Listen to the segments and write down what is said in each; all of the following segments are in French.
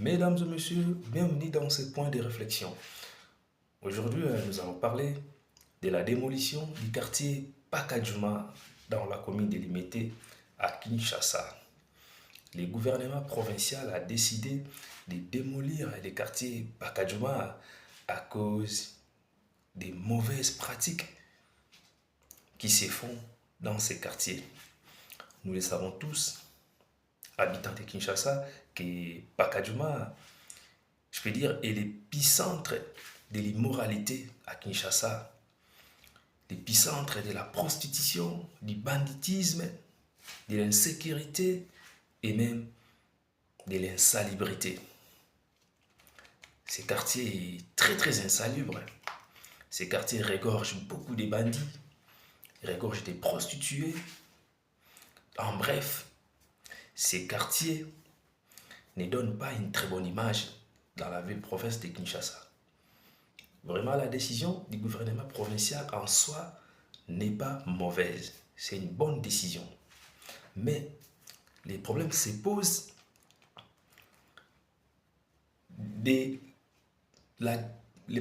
Mesdames et messieurs, bienvenue dans ce point de réflexion. Aujourd'hui, nous allons parler de la démolition du quartier Pakadjouma dans la commune de Limete à Kinshasa. Le gouvernement provincial a décidé de démolir le quartier Pakadjouma à cause des mauvaises pratiques qui se font dans ces quartiers. Nous le savons tous, habitants de Kinshasa, que Pakadjouma, je peux dire, est l'épicentre de l'immoralité à Kinshasa, l'épicentre de la prostitution, du banditisme, de l'insécurité et même de l'insalubrité. Ce quartier est très insalubre. Ce quartier regorge beaucoup de bandits, regorge des prostituées. En bref, ces quartiers ne donnent pas une très bonne image dans la ville-province de Kinshasa. Vraiment, la décision du gouvernement provincial en soi n'est pas mauvaise. C'est une bonne décision. Mais les problèmes se posent les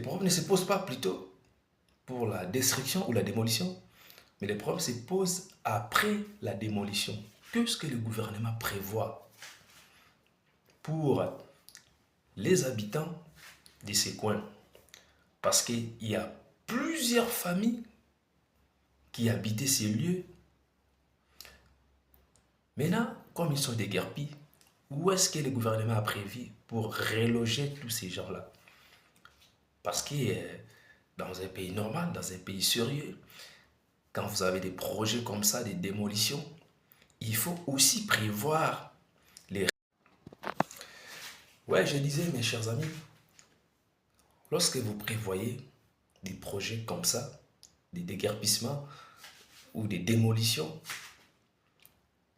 problèmes ne se posent pas plutôt pour la destruction ou la démolition, mais les problèmes se posent après la démolition. Qu'est-ce que le gouvernement prévoit pour les habitants de ces coins? Parce qu'il y a plusieurs familles qui habitaient ces lieux. Maintenant, comme ils sont déguerpis, où est-ce que le gouvernement a prévu pour reloger tous ces gens-là? Parce que dans un pays normal, dans un pays sérieux, quand vous avez des projets comme ça, des démolitions, il faut aussi prévoir les... Ouais, je disais, mes chers amis, lorsque vous prévoyez des projets comme ça, des déguerpissements ou des démolitions,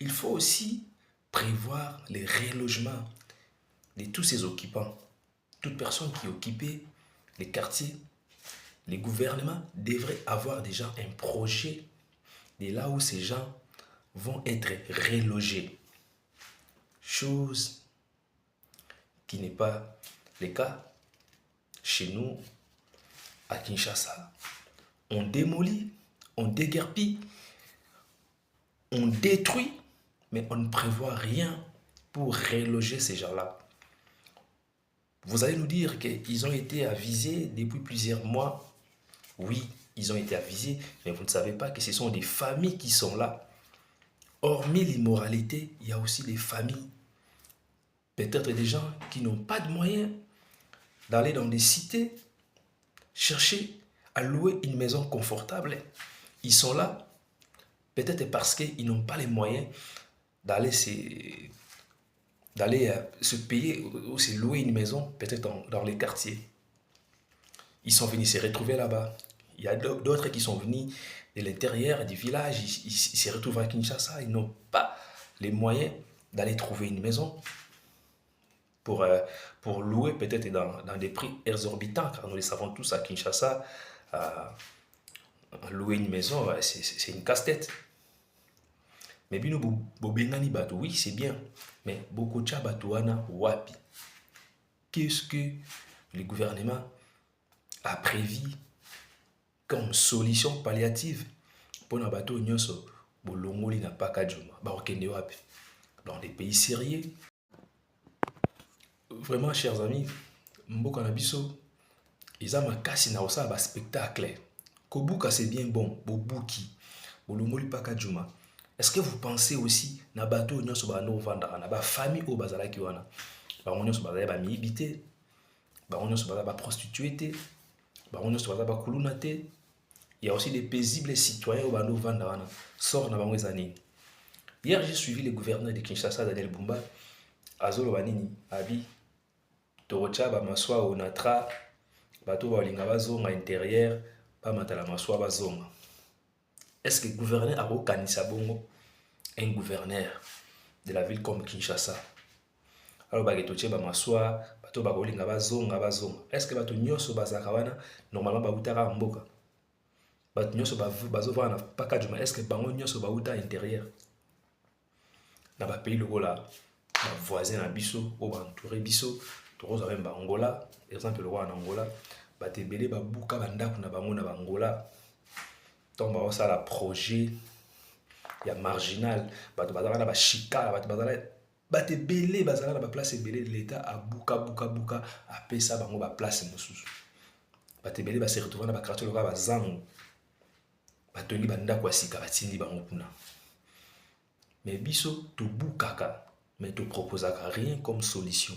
il faut aussi prévoir les relogements de tous ces occupants. Toute personne qui occupait les quartiers, les gouvernements devraient avoir déjà un projet de là où ces gens vont être relogés. Chose qui n'est pas le cas chez nous à Kinshasa. On démolit, on déguerpit, on détruit, mais on ne prévoit rien pour reloger ces gens-là. Vous allez nous dire qu'ils ont été avisés depuis plusieurs mois. Oui, ils ont été avisés, mais vous ne savez pas que ce sont des familles qui sont là. Hormis l'immoralité, il y a aussi des familles. Peut-être des gens qui n'ont pas de moyens d'aller dans des cités, chercher à louer une maison confortable. Ils sont là, peut-être parce qu'ils n'ont pas les moyens d'aller se payer ou se louer une maison, peut-être dans les quartiers. Ils sont venus se retrouver là-bas. Il y a d'autres qui sont venus de l'intérieur du village, ils se retrouvent à Kinshasa, ils n'ont pas les moyens d'aller trouver une maison pour louer peut-être dans des prix exorbitants, car nous le savons tous à Kinshasa, louer une maison, c'est une casse-tête. Mais bino bobengani bato, oui, c'est bien, mais bokocha batoana wapi. Qu'est-ce que le gouvernement a prévu comme solution palliative pour na bato nyonso bolongoli na Pakadjouma bakokende wapi? Dans des pays sérieux. Vraiment, chers amis, mboka na biso eza makasi na osala ba spectacle. Kobuka c'est bien bon, bobuki bolongoli Pakadjouma. Est-ce que vous pensez aussi na bato nyonso ba no vanda na ba famille o bazalaki wana? Ba nyonso bazali ba miibité, ba nyonso bazali ba prostituée, ba nyonso bazali ba kuluna te. Il y a aussi des paisibles citoyens au bando vanda sort na bango ezani. Hier, j'ai suivi le gouverneur de Kinshasa, Daniel Bumba, Azolo Banini, Abi, Torocha, Bamaswa, Onatra, Bato Balinga Bazonga, intérieur, Bamatala Maswa Bazonga. Est-ce que le gouverneur a reconnaissé Bongo, un gouverneur de la ville comme Kinshasa? Alors, Bagetoche, Bamaswa, Bato Bagolinga Bazonga, Bazonga. Est-ce que Bato Nyoso Bazakawana, normalement Bautara Mboka? Bato Nyoso Bazovana, Pakadjouma, est-ce que Bango Nyoso Bauta intérieur? Dans le pays là, voisin na biso o ba entouré biso to za ba Angola exemple le roi en Angola ba te belé ba buka ba ndako na bango na Angola donc ba ça la projet ya marginal ba to bazala na ba chika ba to bazala ba te belé bazala na ba place belé l'état a buka a pesa bango ba place mosusu ba te belé ba se retrouver na ba quartier loka ba zango ba tongi ba ndako asika ba tindi bango kuna mais biso to bukaka mais to proposaka rien comme solution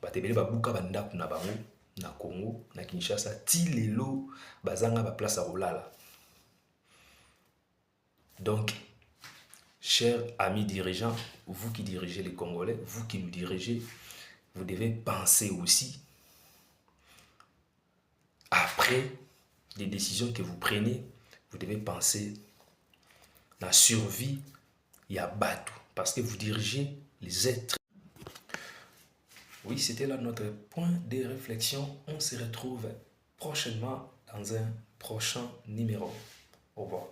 ba te belé ba buka ba ndako na bango na Congo na Kinshasa ti lelo bazanga ba place à rolala. Donc chers amis dirigeants, vous qui dirigez les Congolais, vous qui nous dirigez, vous devez penser aussi, après les décisions que vous prenez, vous devez penser la survie et à battre, parce que vous dirigez les êtres. Oui, c'était là notre point de réflexion. On se retrouve prochainement dans un prochain numéro. Au revoir.